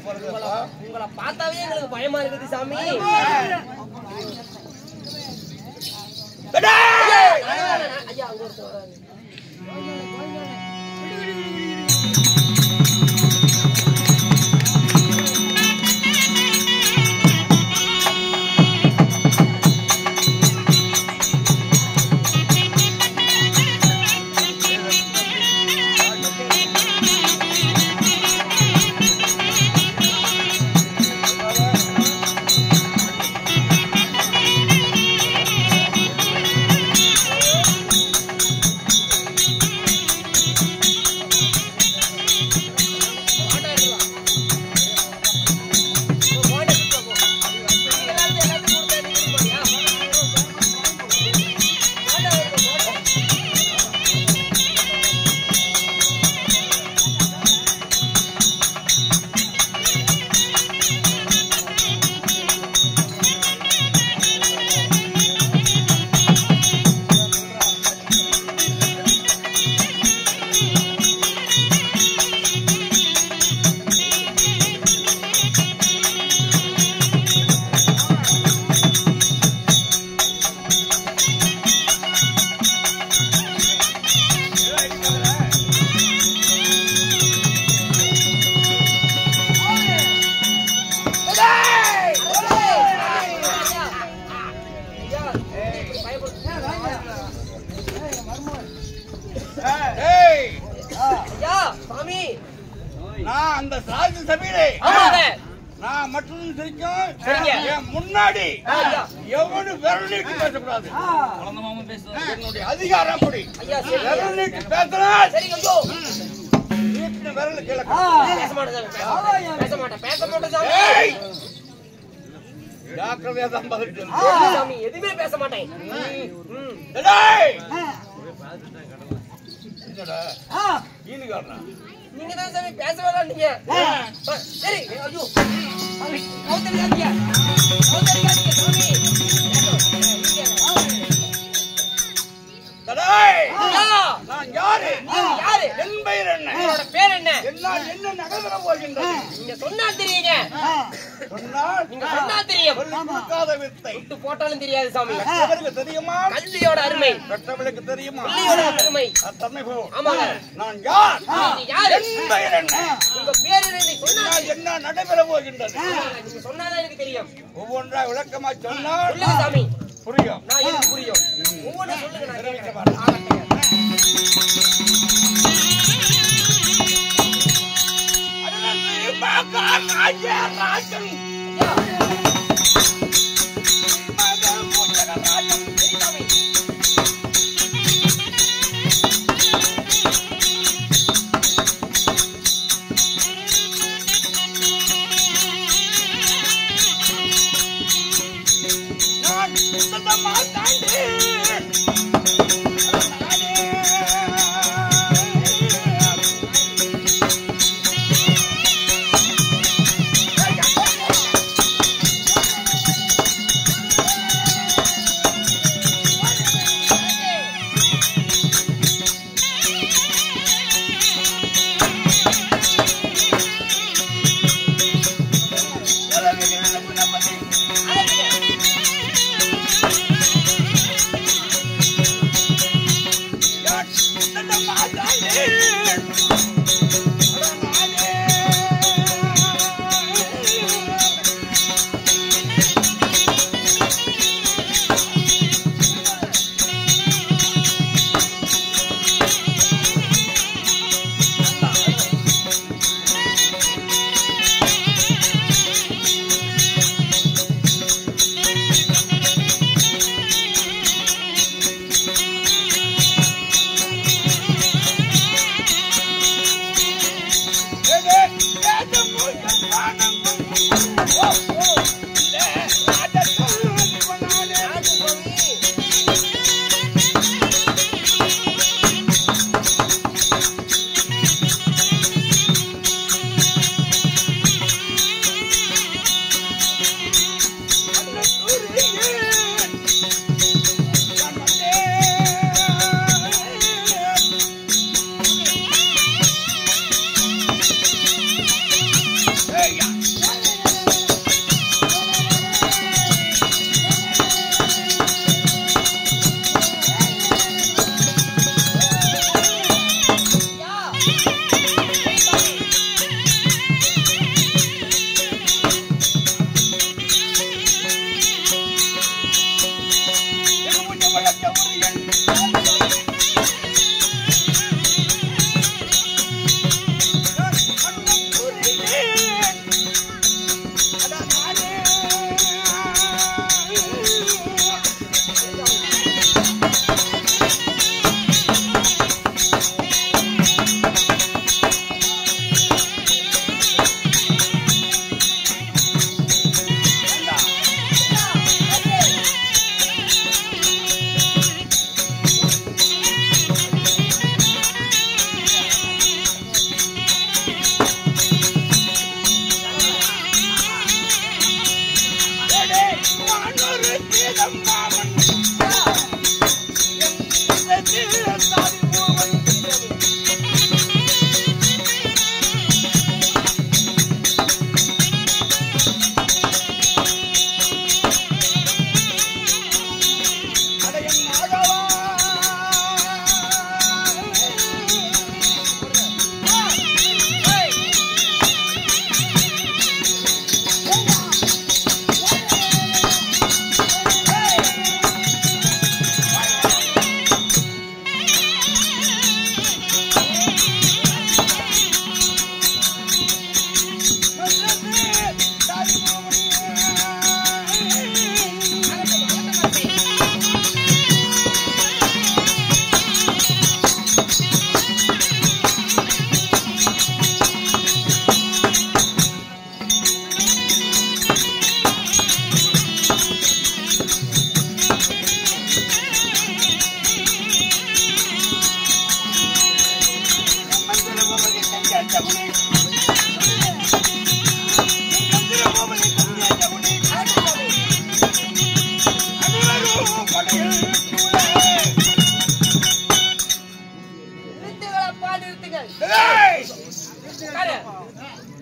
பாருங்க. உங்களை பார்த்தாவே எங்களுக்கு பயமா இருக்குது சாமி. ஐயா அங்க ஒருத்தர் வராரு. முன்னாடி எவனு விரலிட்டு பேசக்கூடாது. என்னுடைய அதிகாரம் அப்படி. விரலிட்டு பேசுறான் விரல் கீழே ஜாக்கிரதையா தான் பதில் எதுவுமே பேச மாட்டேன். நீங்க தான் சாமி பேச வேணாம். சரி ஐயோ நான் யாரு? என் பெயர் என்ன? பேர் என்ன? என்ன நகர போகின்றது? நீங்க சொன்னா தெரியுங்க. நீங்க சொன்னா தெரியும். விட்டு போட்டாலும் தெரியாது சாமி. தெரியுமா கல்வியோட அருமை? பெற்றவளுக்கு தெரியுமா கல்வியோட அருமை? தன்மை போ. ஆமாங்க. நான் யார்? யாரு? என் பெயர் என்ன? உங்க பேர் என்ன? சொன்னா என்ன நடைபெற போகின்றது? நீங்க சொன்னாதான் எனக்கு தெரியும். ஒவ்வொன்றா விளக்கமா சொன்னா சாமி புரியும். நான் எனக்கு புரியும். ஒவ்வொன்றும் சொல்லுங்க. நான் தெரிவிக்க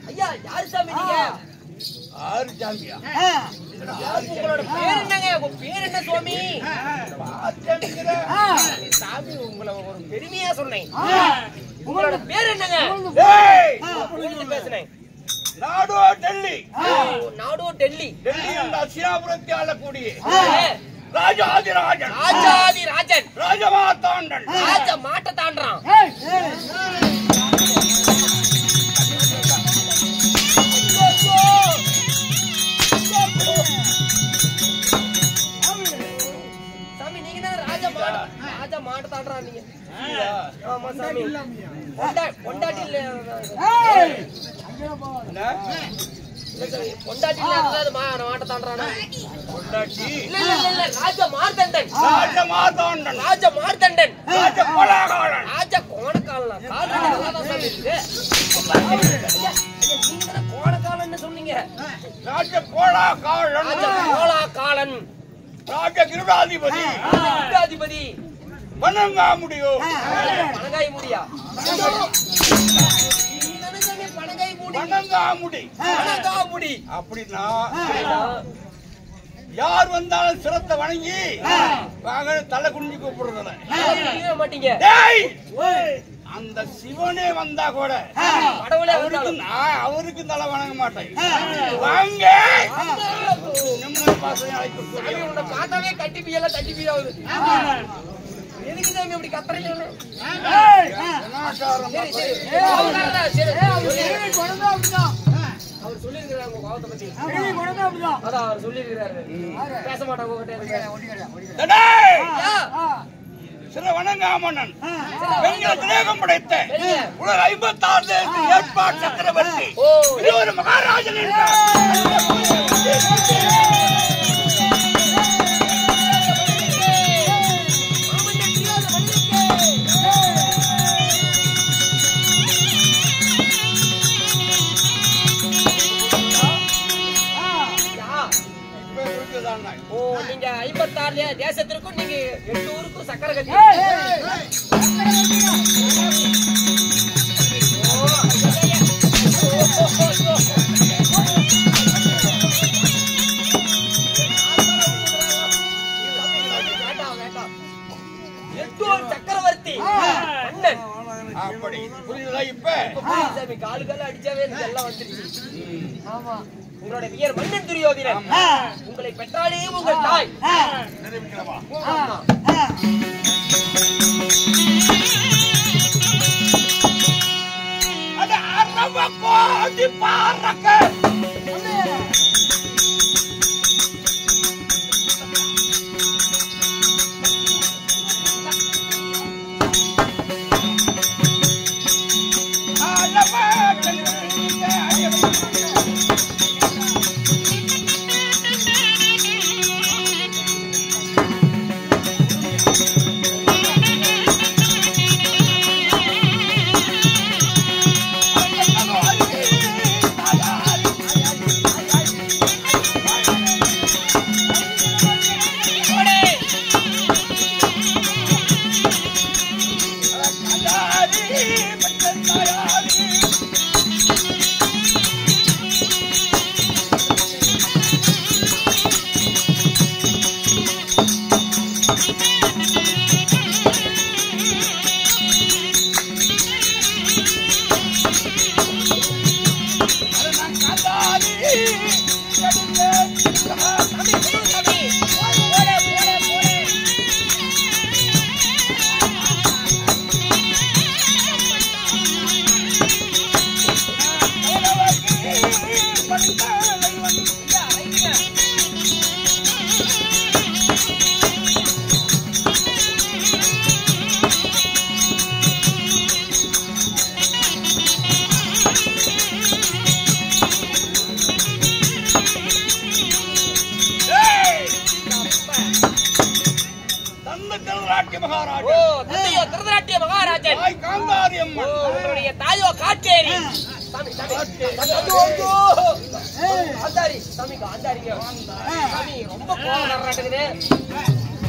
ஐயா யார் சாமி நீங்க? ஆறு சாமியா? உங்களோட பேர் என்னங்க? உங்க பேர் என்ன சுவாமி? சாமி உங்களை ஒரு பெருமையா சொன்னேன். உங்களோட பேர் என்னங்க? பேசுனேன். நாடோ டெல்லி. நாடோ டெல்லி. டெல்லி அந்த அசியாபுரத்தை ஆளக்கூடிய ராஜாதிராஜன். ராஜாதிராஜன். ராஜமாத்தாண்டன். ராஜ மாட்ட தாண்டான். சாமி நீங்க தான் ராஜ மாட்ட தாண்டான் நீங்க. ஆமா சாமி. பொண்டாட்டி இல்ல. பொண்டாட்டி இல்ல மாட்ட தாண்டானா? பொண்டாட்டி இல்ல இல்ல இல்ல ராஜ மார்த்தண்டன். ராஜமாத்தாண்டன். ராஜ மார்த்தண்டன். ராஜ கோலாகாலன். ராஜ கோணக்காலனா? காலன் நல்லா தான் சாமி இருக்கு. நீங்க தான் கோணக்காலன்னு சொன்னீங்க. ராஜ கோலாகாலன். ராஜ கோலாகாலன். ராஜ கிருடாதிபதி. கிருடாதிபதி. பனங்காமுடியோ. பனங்காய் முடியா? பனங்காய் முடி. பனங்காமுடி. பனங்காமுடி. அப்படின்னா யார் வந்தாலும் சிரத்தை வணங்கி தலை குனிஞ்சு கூப்பிடுறதுல மாட்டீங்க. அந்த சிவனே வந்தா கூட அவருக்கு தலை வணங்க மாட்டேன். வாங்க பார்த்தாவே கட்டிப்பியெல்லாம் தட்டிப்பியாவது. எதுக்கு தான் இப்படி கத்துறீங்க? அவர் சொல்லிருக்கிறாரு உங்க கோபத்தை பத்தி. அதான் அவர் சொல்லிருக்கிறாரு. பேச மாட்டாங்க உங்ககிட்ட. சில வணங்காமன்னன் பெண்கள் திலகம் படைத்த உலக 56 ஏற்பாடு சக்கரவர்த்தி ஒரு மகாராஜன் ஓ நீங்க 56 தேசத்திற்கும் நீங்க 8 ஊருக்கும் சக்கரை கட்டி. சக்கரவர்த்தி அப்படி புரியுதா? இப்ப காலு கால அடிச்சாவே எல்லாம் வந்துருச்சு. ஆமா உங்களுடைய பெயர் மன்னன் துரியோதனன். உங்களை பெற்றாலே உங்கள் தாய். நிரூபிக்கிறவா? ஆமா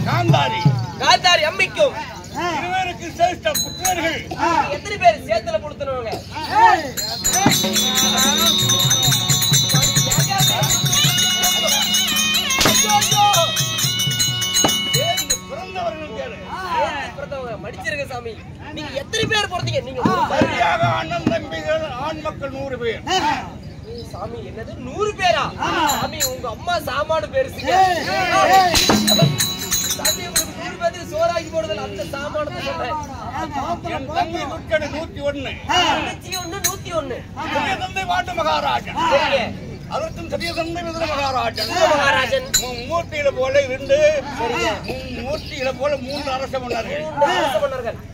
காந்தாரி அம்மிக்கும் இருவருக்கு சிரேஷ்ட புத்திரர்கள் எத்தனை பேர் சேத்துல புடுத்துனவங்க? மடிச்சிருங்க சாமி. நீங்க எத்தனை பேர் பிறந்தீங்க? நீங்க சரியாக அண்ணன் தம்பிகள் ஆண் மக்கள் 100 பேர். சாமி என்னது 100 பேரா? சாமி உங்க அம்மா சாமானு பெருசுங்க. சாமி உங்களுக்கு 100 பேருக்கு சோறாக்கி போடுதல் அந்த சாமானத்தை சொல்றேன். என் தம்பி துர்க்கடு 101. 101. சரிய தந்தை வாட்டு மகாராஜன். சரிங்க. அதற்கும் சரிய தந்தை விதுர மகாராஜன். மகாராஜன். மூர்த்தியில போல 2. சரிங்க. மூர்த்தியில போல 3 அரச மன்னர்கள்.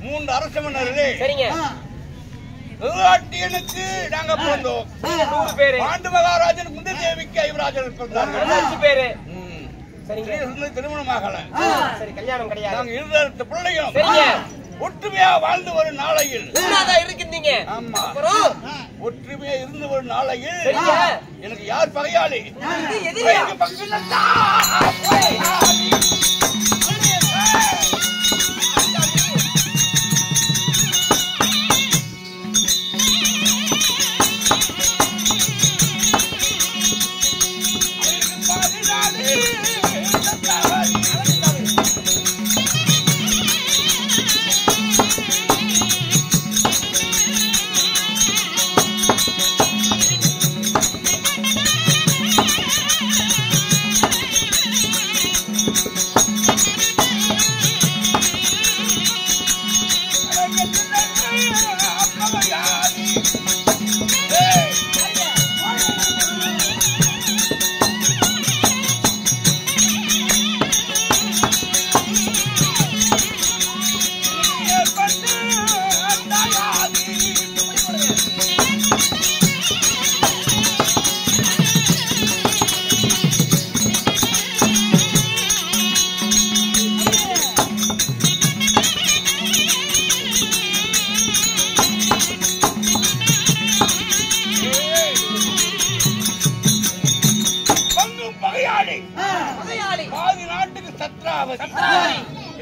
3 அரச மன்னர்களே. சரிங்க. விராட்டியனுக்கு நாங்க பிறந்தோம். 100 பேர். பாண்டு மகாராஜன் குந்தி தேவிக்கு ஐவராஜன் பிறந்தார்கள். 5 பேர். சரிங்க. திருமணமாகல. சரி கல்யாணம் கிடையாது. நாங்க இருந்த பிள்ளையும் சரிங்க. ஒற்றுமையா வாழ்ந்து ஒரு நாளையில் உண்மையா இருக்கீங்க. ஆமா. அப்புறம் ஒற்றுமையா இருந்து ஒரு நாளையில் சரிங்க. எனக்கு யார் பகையாளி? எதிரியா?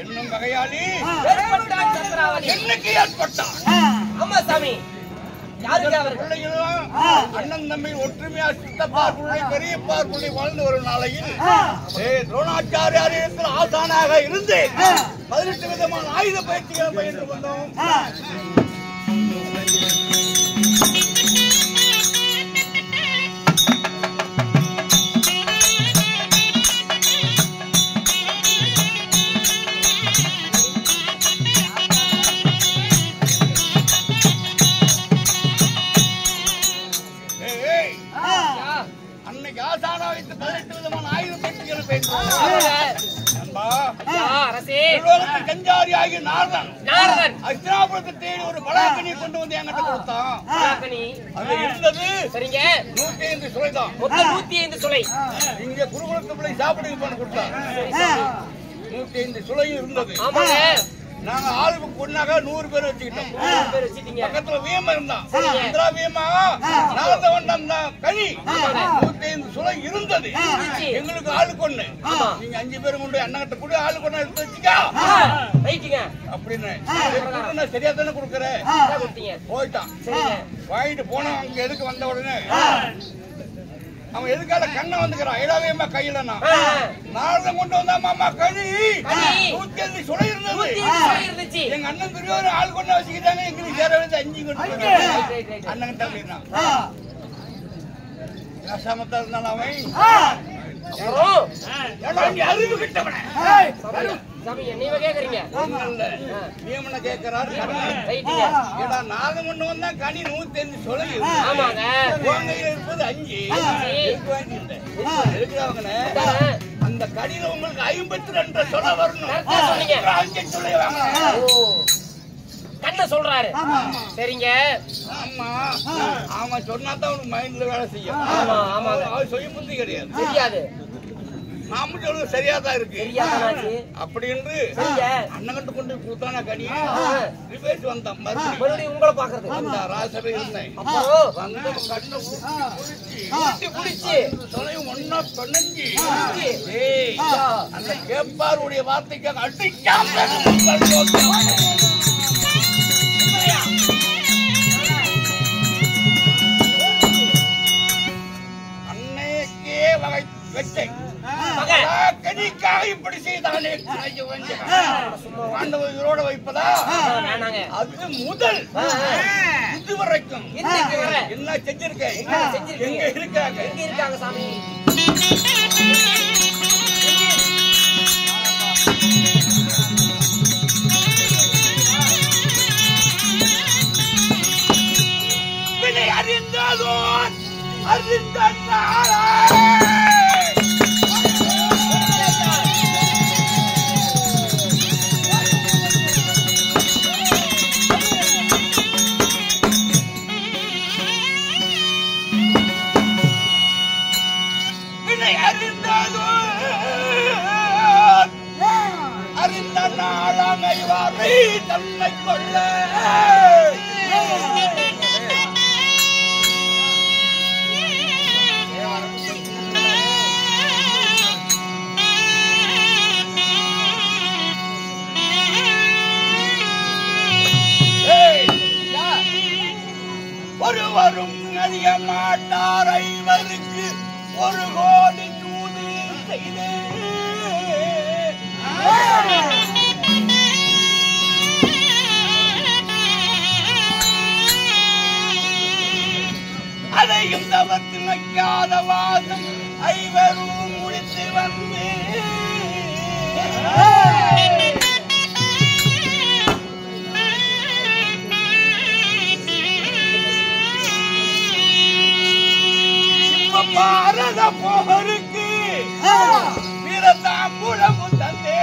என்னும் பகையாளி என்னைக்கு ஏற்பட்டான்? ஆமா சாமி. யாருக்கு அவர் பிள்ளைகளும் அண்ணன் தம்பி ஒற்றுமையா சித்தப்பார் பிள்ளை பெரியப்பார் பிள்ளை வாழ்ந்து வரும் நாளையில் துரோணாச்சாரியார் ஆசானாக இருந்து 18 விதமான ஆயுத பயிற்சிகளை பயின்று வந்தோம். அன்னைக்கு ஆசானா வைத்து 18 விதமான ஆயுத பயிற்சிகளை பயின்று கஞ்சாரி ஆகிய நாரதன் அஸ்தினாபுரத்தை தேடி ஒரு பலாக்கனியை கொண்டு வந்து என்கிட்ட கொடுத்தான். அதுல இருந்தது 105 சுளை தான். 105 சுளை. இங்க குருகுலத்து பிள்ளை சாப்பிடுங்க கொடுத்தான். 105 சுளையும் இருந்தது. நாங்க ஆளுக்கு பொண்ணாக 100 பேர் வச்சுக்கிட்டோம். பக்கத்துல வீம இருந்தான். இந்திரா வீமா நாரத வண்டம் கனி 105 சுளை இருந்தது. எங்களுக்கு ஆளுக்கு ஒண்ணு. நீங்க 5 பேரும் கொண்டு அண்ணகிட்ட கூட ஆளுக்கு ஒண்ணு எடுத்து வச்சுக்க அப்படின்னு சரியா தானே கொடுக்குறேன். போயிட்டான். வாங்கிட்டு போனா அங்க எதுக்கு வந்த உடனே அவன் எதுக்கால கண்ணை வந்துக்கிறான். இடாவேமா கையில நாரதம் கொண்டு வந்தா மாமா கனி 102 சுளை இருந்தது. 102 சுளை இருந்துச்சு. எங்க அண்ணன் பெரியவர் ஆள் கொண்டு வச்சுக்கிட்டாங்க. எங்களுக்கு சேர வேண்டிய 5 கொண்டு அண்ணன் தம்பிதான். ராசாமத்தா இருந்தாலும் அவன் அறிவு கிட்டவன. சாமி என்னையவே கேக்குறீங்க? நியமன கேட்கிறாரு. ஏடா நாகம் ஒண்ணு வந்தா கனி 105 சுளை. ஆமாங்க. உன் கையில இருப்பது 5. இருக்கிறவங்கன்னு அந்த கடியில உங்களுக்கு 52 சொல்ல வரணும். 5 சொல்ல வாங்க. கண்ண சொல்றாரு. சரிங்க. ஆமா ஆமா சொன்னாதான் உனக்கு மைண்ட்ல வேலை செய்யும். ஆமா ஆமா. அது சுய புத்தி கிடையாது. தெரியாது. நாம சொல்றது சரியாதான் இருக்கு. சரியாதாச்சு. அப்படி என்று அண்ணன் கண்டு கொண்டு கூத்தானா கனி ரிவேஸ் வந்தான். மறுபடியும் உங்களை பாக்குறது அந்த ராசபை இருந்தேன். அப்புறம் வந்து கண்ணை குடிச்சு குடிச்சு தொலையும் ஒன்னா பிணைஞ்சி அந்த கேப்பாருடைய வார்த்தைக்காக அடிக்காம அன்னைக்கே வகை வச்சேன். கனிக்காக இப்படி செய்தானே ஆண்டவரோட வைப்பதா? அது முதல் இதுவரைக்கும் என்ன செஞ்சிருக்கேன்? எங்க இருக்காங்க சாமி? அறிந்தாதோ அறிந்த அறிந்த நாளாமை வாரி தன்னை கொள்ள ஒருவரும் அறிய மாட்டார். 5 1 கோடி தூது செய்து அதையும் தவறு வைக்காத வாதம் 5 முடித்து வந்து பாரத போருக்கு வீரத்தாம்பூலமும் தந்தே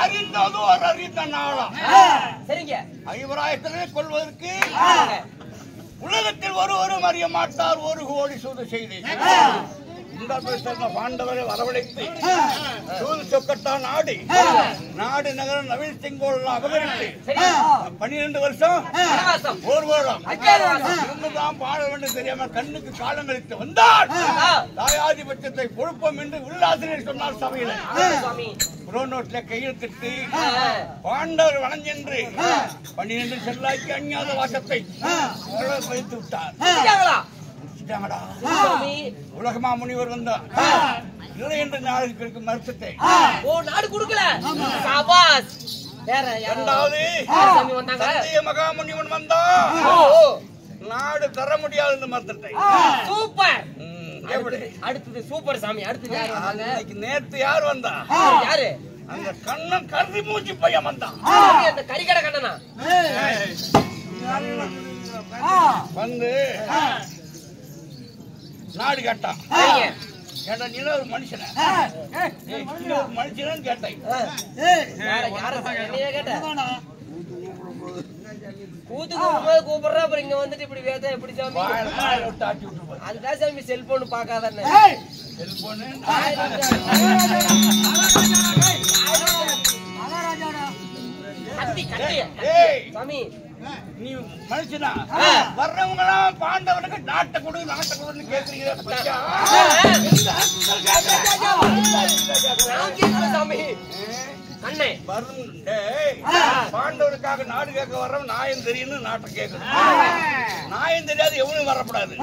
அறிந்ததோ அறிந்த நாளா? சரிங்க. 5,000 கொள்வதற்கு உலகத்தில் ஒருவரும் அறிய மாட்டார். 1 கோடி சூது செய்து பாண்டவரை வரவழைத்து சூது சொக்கட்டா நாடு நகரம் நவீன் செங்கோல் அபகரித்து 12 வருஷம் 1 வருடம் இருந்துதான் பாட வேண்டும் தெரியாம கண்ணுக்கு காலம் கழித்து வந்தார். தாயாதிபட்சத்தை பொழுப்பம் என்று உள்ளாசிரியர் சொன்னார் சபையில. புரோனோட்ல கையெழுத்திட்டு பாண்டவர் வணஞ்சென்று 12 செல்லாக்கி அஞ்ஞாத வாசத்தை வைத்து விட்டார். உலகமா முனிவர் வந்தார். இல்லை என்று நாடுகளுக்கு மறுத்தத்தை நாடு கொடுக்கல. இரண்டாவது மகாமுனிவன் வந்தா நாடு தர முடியாது என்று மறுத்தட்டை. சூப்பர். அடுத்தது சூப்பர் சாமி. அடுத்தது நேற்று யார் வந்தா? யாரு? அந்த கண்ணன் கருதி மூஞ்சி பையன் வந்தான். அந்த கரிகட கண்ணனா வந்து நாடு கேட்டான். கேட்டா நீ ஒரு மனுஷன ஒரு மனுஷன் கேட்டேன். கூப்பிடுறா அப்புறம் இங்க வந்துட்டு இப்படி வேதா எப்படி சாமி? அதுதான் சாமி செல்போன் பாக்காதானே. செல்போனு சாமி நீ மனுஷனா வர்றவங்க எல்லாம் பாண்டவனுக்கு நாட்டை கொடுன்னு கேக்குறீங்க பாண்டவனுக்காக நாடு கேட்க வர்றவன் நாயம் தெரியும் நாட்டை கேட்கணும். நாயம் தெரியாது எவனும் வரக்கூடாது.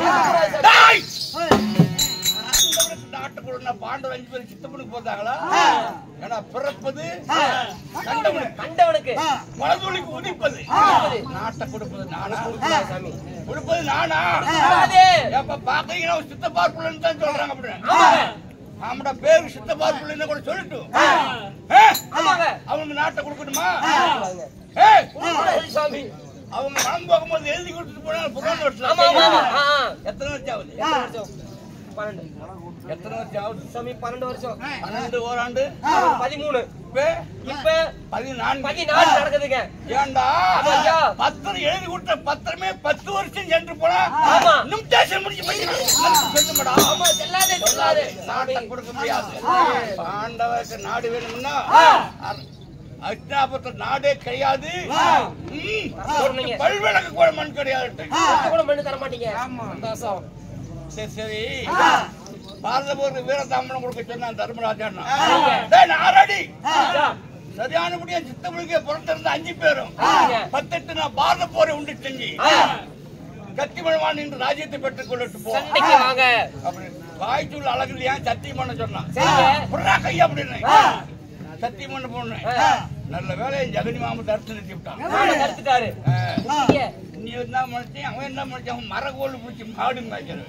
நாட்டை கொடுனா பாண்டவர் 5 பேர் சித்தப்பனுக்கு போட்டாங்களா? ஏன்னா பிறப்பது கண்டவனுக்கு வலதுலிக்கு உதிப்பது நாட்டை கொடுப்பது நானா? கொடுப்பது நானா? எப்ப பாக்கீங்கன்னா சித்த பார்ப்புலன்னு தான் சொல்றாங்க. அப்படின்னு நம்மட பேரு சித்த பார்ப்புலன்னு கூட சொல்லிட்டு அவங்க நாட்டை கொடுக்கணுமா? அவங்க மனம் போகும்போது எழுதி கொடுத்துட்டு போனாங்க. புறான் எத்தனை வருஷம் ஆகுது? 12. எத்தனை வருஷம் ஆகுது சாமி? 12 வருஷம். 12 ஓராண்டு 13. இப்ப 14 நடக்குதுங்க. ஏண்டா பத்திரம் எழுதி கொடுத்த பத்திரமே 10 வருஷம் சென்று போனா நிமிஷம் முடிச்சு நாட்டை கொடுக்க முடியாது. பாண்டவருக்கு நாடு வேணும்னா அஜ்ஞாபத்தில் நாடே கிடையாது. பல்விளக்கு கூட மண் கிடையாது. மண் தர மாட்டீங்க. சரி சரி பாரத போருக்கு வீரதாமனம் கொடுக்க சொன்ன தர்மராஜன் சரியானபடியா சித்தமொழிக்கு புறத்திருந்த 5 பேரும் 18 நான் பாரத போரை உண்டு செஞ்சு கத்திமழவான் என்று ராஜ்யத்தை பெற்றுக் கொள்ளிட்டு போவாங்க. வாய்ச்சூழ் அழகு இல்லையா சத்தியமான சொன்னான். கையா அப்படின்னு சத்தியமான பொண்ணு நல்ல வேலை ஜெகனி மாமா தடுத்து நிறுத்தி விட்டான். நீ என்ன மனுஷன் அவன் என்ன மனுஷன்? அவன் மரகோல் பிடிச்சி மாடு மேய்க்கிறது.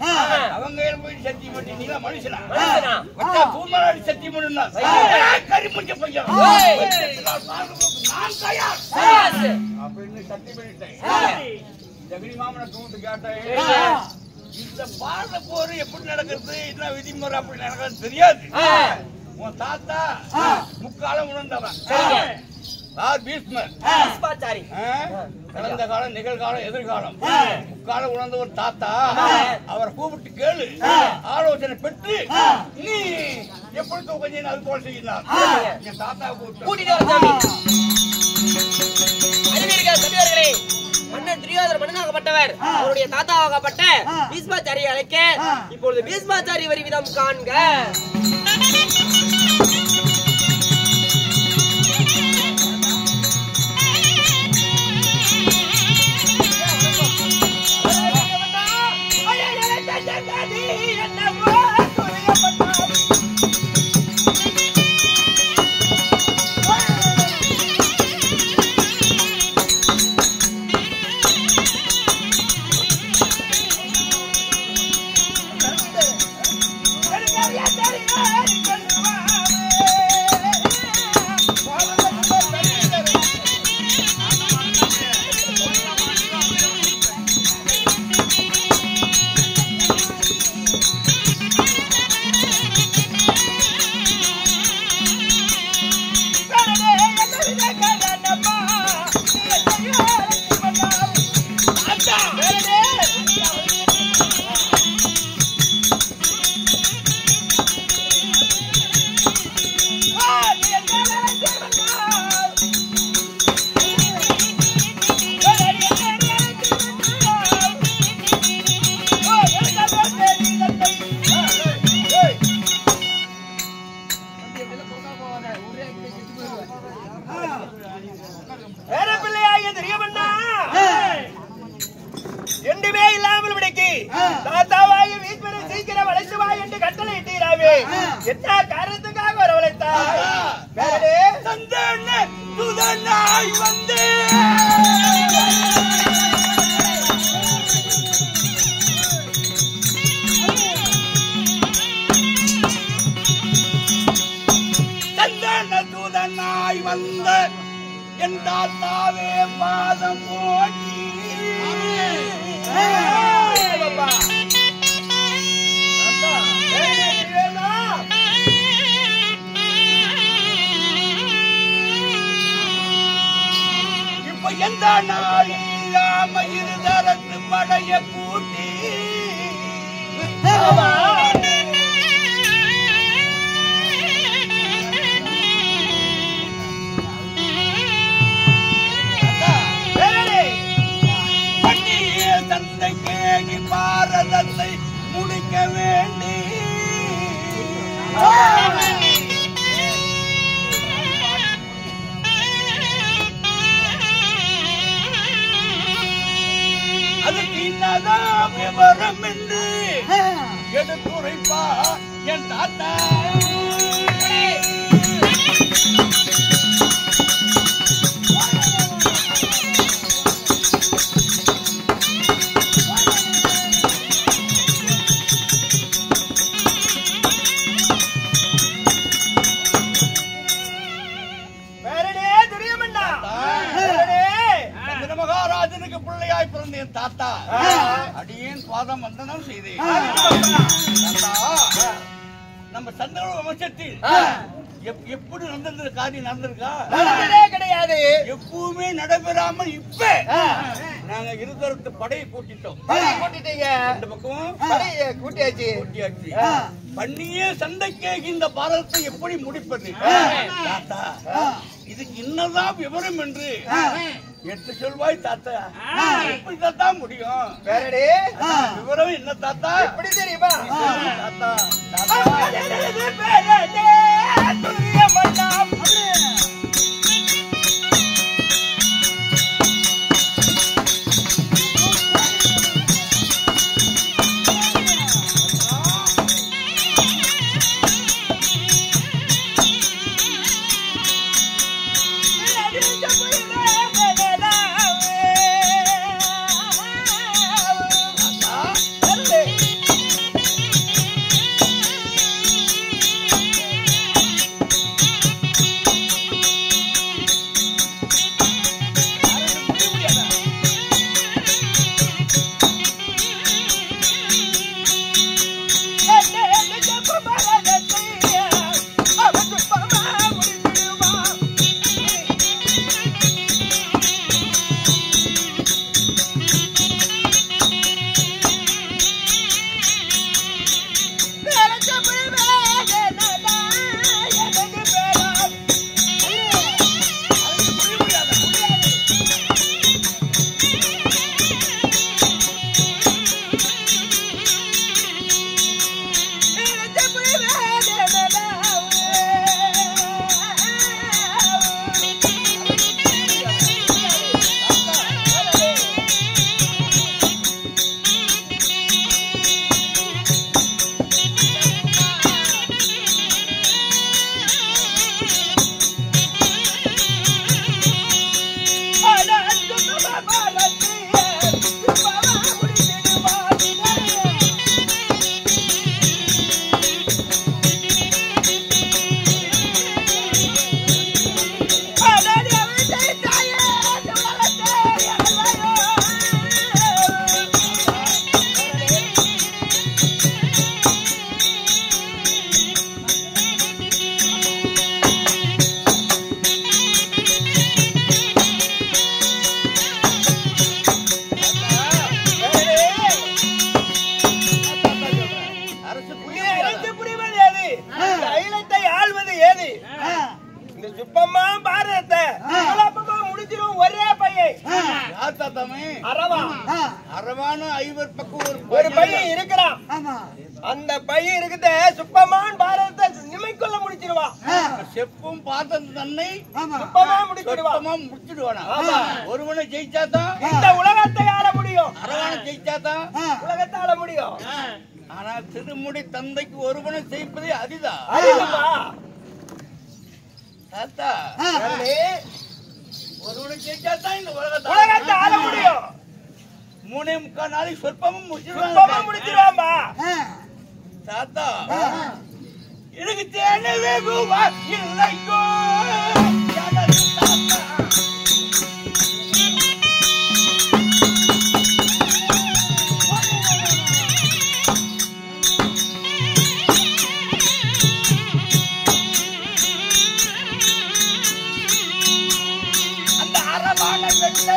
அவங்க போய் சத்தியம் பண்ணி நீ மனுஷனா தூமராடி சத்தியம் பண்ணுனா கறி முடிஞ்ச பையன் அப்படின்னு சத்தியம் பண்ணிட்டேன். ஜெகனி மாமனை கூப்பிட்டு கேட்டேன், இந்த பாரத போர் எப்படி நடக்கிறது, என்ன விதிமுறை அப்படி நடக்கிறது தெரியாது. உன் தாத்தா முக்காலம் உணர்ந்தவன் கடந்த காலம் நிகழ்காலம் எதிர்காலம் முக்காலம் உணர்ந்த ஒரு தாத்தா. அவரை கூப்பிட்டு கேளு, ஆலோசனை பெற்று நீ எப்படி கொஞ்சம் அது போல செய்யலாம். என் தாத்தா மன்னன் துரியோதனர் மன்னனாகப்பட்டவர் அவருடைய தாத்தாவாகப்பட்ட பீஷ்மாச்சாரியை அழைக்க இப்பொழுது பீஷ்மாச்சாரி வரி விதம் காண்க. தந்தைக்கே பாரதத்தை முடிக்க வேண்டி அதுக்கு என்னதான் விவரம் என்று எடுத்துரைப்பா என் தாத்தா. மகாராஜனுக்கு பிள்ளையாய் பிறந்த என் தாத்தா அடியேன் பாதம் வந்தனம் செய்தேன். நம்ம சந்திர வம்சத்தில் எப்படி நடந்திருந்த காரியம் நடந்திருக்கா? கிடையாது. எப்பவுமே நடைபெறாமல் இப்ப நாங்க இருதரத்து படையை கூட்டிட்டோம். கூட்டிட்டீங்க. இந்த பக்கம் கூட்டியாச்சு. பண்ணியே சண்டைக்கே இந்த பாரதத்தை எப்படி முடிப்பது? தாத்தா இதுக்கு என்னதான் விவரம் என்று எட்டு சொல்வாய் தாத்தா. எப்படி தாத்தா முடியும்? விவரம் என்ன தாத்தா? எப்படி தெரியுமா தாத்தா? ஒரு பையன் இருக்கிறான். அந்த பையன் இருக்குதே சுப்பமான் பாரதத்தை நிமைக்குள்ள முடிச்சிடுவான். செப்பும் பார்த்தது தன்னை சுப்பமா முடிச்சிடுவானா? ஒருவனை ஜெயிச்சாதான் இந்த உலகத்தை ஆள முடியும். அரவானை ஜெயிச்சாதான் உலகத்தை ஆள முடியும். ஆனா திருமுடி தந்தைக்கு ஒருவனை ஜெயிப்பதே அரிதான். தாத்தா ஒருவனை ஜெயிச்சாதான் இந்த உலகத்தை ஆள முடியும். 3.25 நாளைக்கு சொற்பமும் முடிச்சிருவாம்பா. தாத்தா எனக்கு தேனவே ரூபா இல்லையோ அந்த அரவான வெள்ள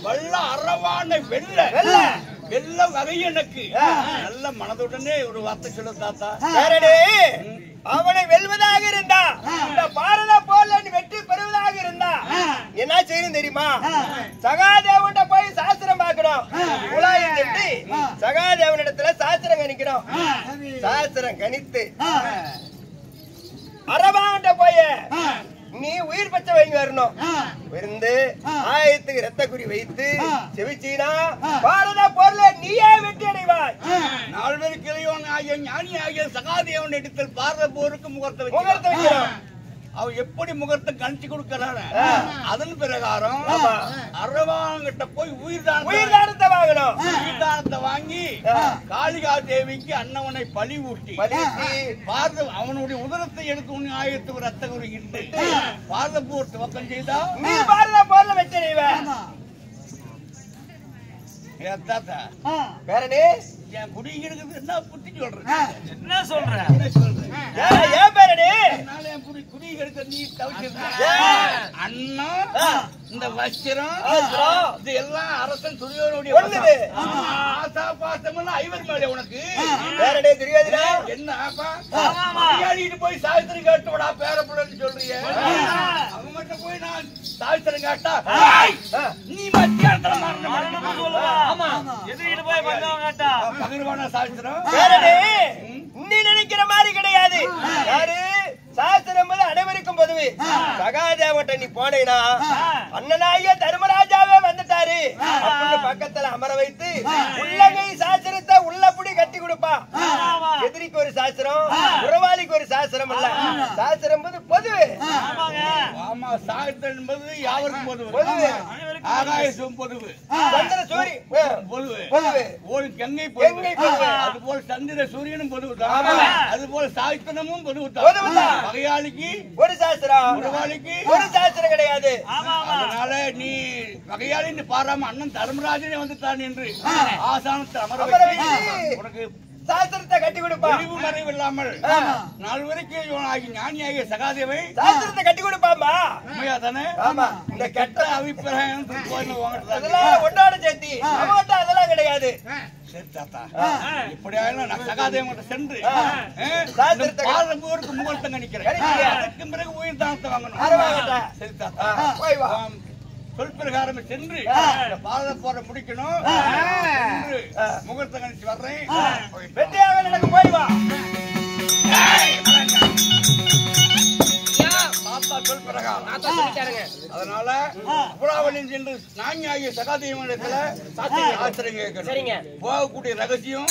வல்ல அரவான வெள்ள வெள்ள வகை எனக்கு நல்ல மனதுடனே ஒரு வார்த்தை சொல்ல தாத்தா. அவனை வெல்வதாக இருந்தா இந்த பாரத போர்ல வெற்றி பெறுவதாக இருந்தா என்ன செய்யணும் தெரியுமா? சகாதேவன் போய் சாஸ்திரம் பார்க்கணும். குழாயம் கட்டி சகாதேவனிடத்துல சாஸ்திரம் கணிக்கணும். சாஸ்திரம் கணித்து அரவாண்ட போய் நீ உயிர் பச்சை வாங்கி வரணும். விருந்து ஆயத்துக்கு ரத்த குறி வைத்து செவிச்சீனா பாரத போர்ல நீயே வெற்றி அடைவாய். நால்வருக்கு இளையோன் ஆகிய ஞானி ஆகிய சகாதேவன் இடத்தில் பாரத போருக்கு முகூர்த்தம் வைக்கிறோம். அவன் எப்படி முகத்தை கணிச்சு கொடுக்கிறான அதன் பிரகாரம் அரவாங்கிட்ட போய் உயிர்தானத்தை வாங்கணும். உயிர்தானத்தை வாங்கி காளிகா தேவிக்கு அன்னவனை பழி ஊட்டி பாரத அவனுடைய உதரத்தை எடுத்து ஆயிரத்துக்கு ரத்த குறி இட்டு பாரத போர் துவக்கம் செய்தா நீ பாரத போர்ல வச்சிருவேன். பேரணி என் குடிக்கிறது என்ன புத்தி சொல்றேன் என்ன சொல்றேன் ஏன் பேரணி குடிக்கிறது நீ தவிர்க்க அண்ணா இந்த வஸ்திரம் இது எல்லாம் அரசன் துரியோனுடைய ஆசா பாசம் ஐவர் மேலே உனக்கு பேரணி தெரியாதுடா. என்ன போய் சாவித்திரி கேட்டுடா பேரப்புள்ளன்னு சொல்றிய அவங்க மட்டும் போய் நான் சாவித்திரி கேட்டா நீ மத்தியானத்துல பகிர்வான சாஸ்திரம் நீ நினைக்கிற மாதிரி கிடையாது. யாரு சாஸ்திரம் அனைவருக்கும் பொதுவு. சகாதேவட்ட நீ போனீங்கன்னா அண்ணனாகிய தர்மராஜாவே வந்துட்டாரு அப்படின்னு பக்கத்துல அமர வைத்து உள்ளங்கை சாஸ்திரத்தை உள்ளபடி கட்டி கொடுப்பா. எதிரிக்கு ஒரு சாஸ்திரம், உறவாளிக்கு ஒரு சாஸ்திரம் இல்ல. சாஸ்திரம் பொதுவு. ஆமா, சாஸ்திரம் என்பது யாவருக்கும் பொதுவு. ஆகாயம் பொதுவு, சந்திர சூரியன் பொதுவு, ஒரு கங்கை பொதுவு, அது போல சந்திர சூரியனும் பொதுவு தான். அது போல சாஸ்திரமும் பொதுவு தான். வகையாளிக்கு ஒரு சாஸ்திரம், உறவாளிக்கு ஒரு சாஸ்திரம் கிடையாது. அதனால நீ வகையாளின்னு பாராம அண்ணன் தர்மராஜனே வந்துட்டான் என்று ஆசானத்தை அமர உனக்கு சாஸ்திரத்தை கட்டி கொடுப்பா. ஒளிவு மறைவு இல்லாமல் நால்வரைக்கும் ஆகி ஞானியாகிய சகாதேவை சாஸ்திரத்தை கட்டி கொடுப்பாமா. உண்மையா தானே? ஆமா. இந்த கெட்ட அபிப்பிராயம் ஒன்னோட சேர்த்தி அவங்ககிட்ட அதெல்லாம் கிடையாது. சரி தாத்தா, இப்படியாலும் நான் சகாதேவன் சென்று போருக்கு முகூர்த்தம் கணிக்கிறேன். அதற்கு பிறகு உயிர் தானத்தை வாங்கணும். சரி தாத்தா, சொல் பிரகாரம் சென்று பாரத போரை முடிக்கணும். முகூர்த்தம் கணிச்சு வர்றேன். வெற்றியாக நடக்க போய் வா. சொல் பிரகாரம் அதனால புறாவளின் சென்று ஞானியாகிய சகாதேவனிடத்துல ஆச்சரியம் கேட்கணும். போகக்கூடிய ரகசியம்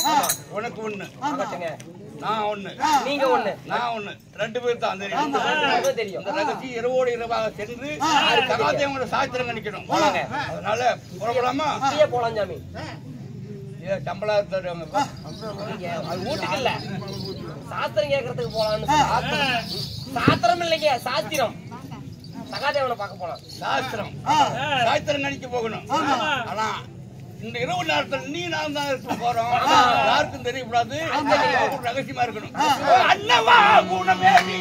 உனக்கு ஒண்ணு, நான் ஒண்ணு, நீங்க ஒண்ணு, நான் ஒண்ணு, 2 பேர் தான் தெரியும். இந்த ரகசியம் இரவோடு இரவாக சென்று சகாதேவனோட சாஸ்திரம் கணிக்கணும். அதனால புறப்படாமா போலாம் சாமி. சம்பளம் வீட்டுக்கு இல்ல, சாஸ்திரம் கேட்கறதுக்கு போலான்னு. சாஸ்திரம் இல்லைங்க, சாஸ்திரம். சகாதேவனை பார்க்க போலாம். சாஸ்திரம் கணிக்க போகணும். ஆனா இந்த இரவு நேரத்தில் நீ நான் தான் இருக்க போறோம். யாருக்கும் தெரியக்கூடாது, ரகசியமா இருக்கணும். அண்ணவா குணமேவி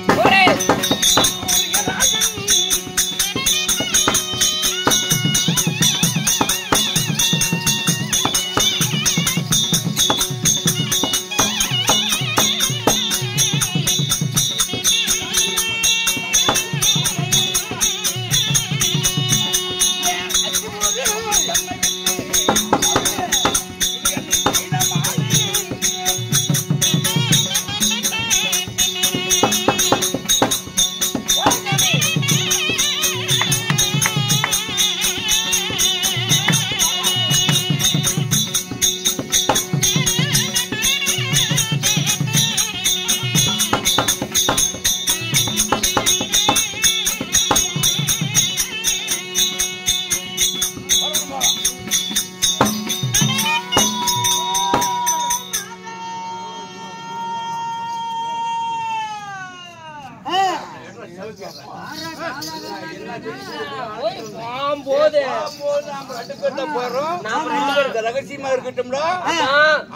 ரகசியமா இருக்கட்டும்டா.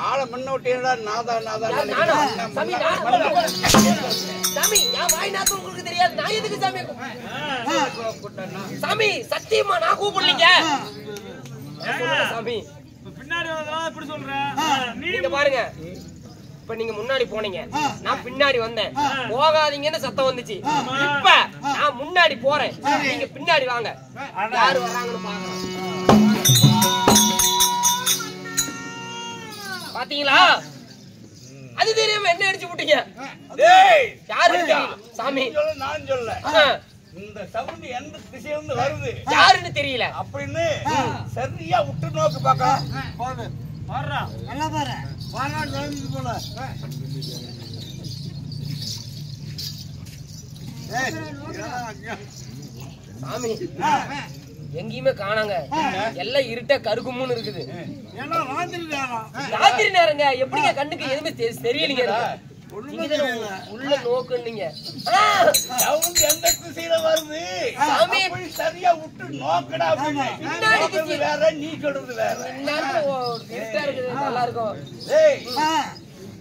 ஆளை முன்னோட்டா நாதா நாதா சாமி நான் வாய் நாத்து உங்களுக்கு தெரியாது. நான் எதுக்கு சாமி சாமி சத்தியமா நான் கூப்பிடலீங்க சாமி. பின்னாடி வந்தா இப்படி சொல்ற நீங்க பாருங்க, இப்ப நீங்க முன்னாடி போனீங்க, நான் பின்னாடி வந்தேன். போகாதீங்கன்னு சத்தம் வந்துச்சு. இப்ப நான் முன்னாடி போறேன், நீங்க பின்னாடி வாங்க. யாரு வராங்கன்னு பாக்கலாம். பாத்தீங்களா? அது தெரியாம என்ன அடிச்சு விட்டீங்க? யாரு சாமி? நான் சொல்ல இந்த சவுண்ட் எந்த திசையில இருந்து வருது யாருன்னு தெரியல அப்படின்னு சரியா விட்டு நோக்கு பாக்க வர்றா நல்லா பாரு வாங்க நுழைஞ்சு போல. சாமி எங்கேயுமே காணாங்க, எல்லாம் இருட்ட கருகும்னு இருக்குது. ராத்திரி நேரங்க எப்படிங்க கண்ணுக்கு எதுவுமே தெரியலீங்க. உள்ள நோக்குன்னீங்க சவுண்ட் எந்த திசையில வருது சாமி சரியா விட்டு நோக்கடா. பின்னாடி வேற, நீ சொல்றது வேற. இருட்டா இருக்குது, நல்லா இருக்கும்.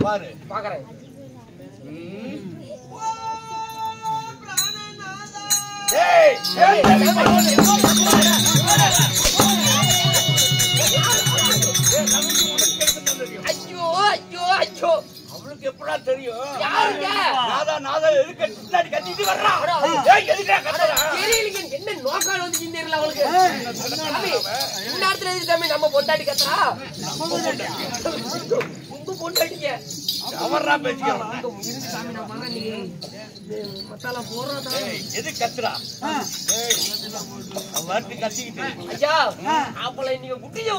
பாரு பாக்குறேன். ஐயோ ஐயோ ஐயோ, அவளுக்கு எப்படா தெரியும்? யாருங்க? நாதா எதுக்கு பின்னாடி கத்திட்டு வர்றா? எதுக்கா கத்துறா? தெரியலீங்க, என்ன நோக்கால் வந்து தெரியல அவளுக்கு. இந்நேரத்துல எதுக்கு சாமி நம்ம பொண்டாட்டி கத்துறா? உங்க பொண்டாட்டிங்க அவர்ரா பேசிக்கலாம். இருந்து சாமி நான் பாக்குறேன். நீங்க மசாலா போடுறா எது கத்துறா? அவர்ட்டு கத்திக்கிட்டு ஐயா அப்பள நீங்க குட்டியோ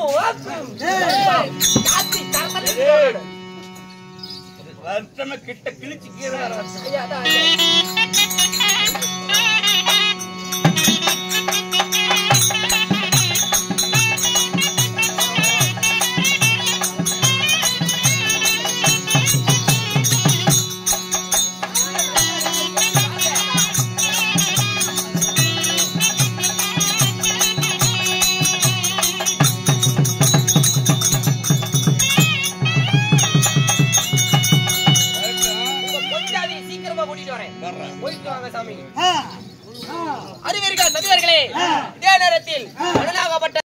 காத்தி தரமலே வருத்தமே கிட்ட கிழிச்சு கீரை ஐயா அதான் போயிட்டு வாங்க சாமி. அறிவீர்கள் சதிவர்களே, இதே நேரத்தில் மணலாகப்பட்ட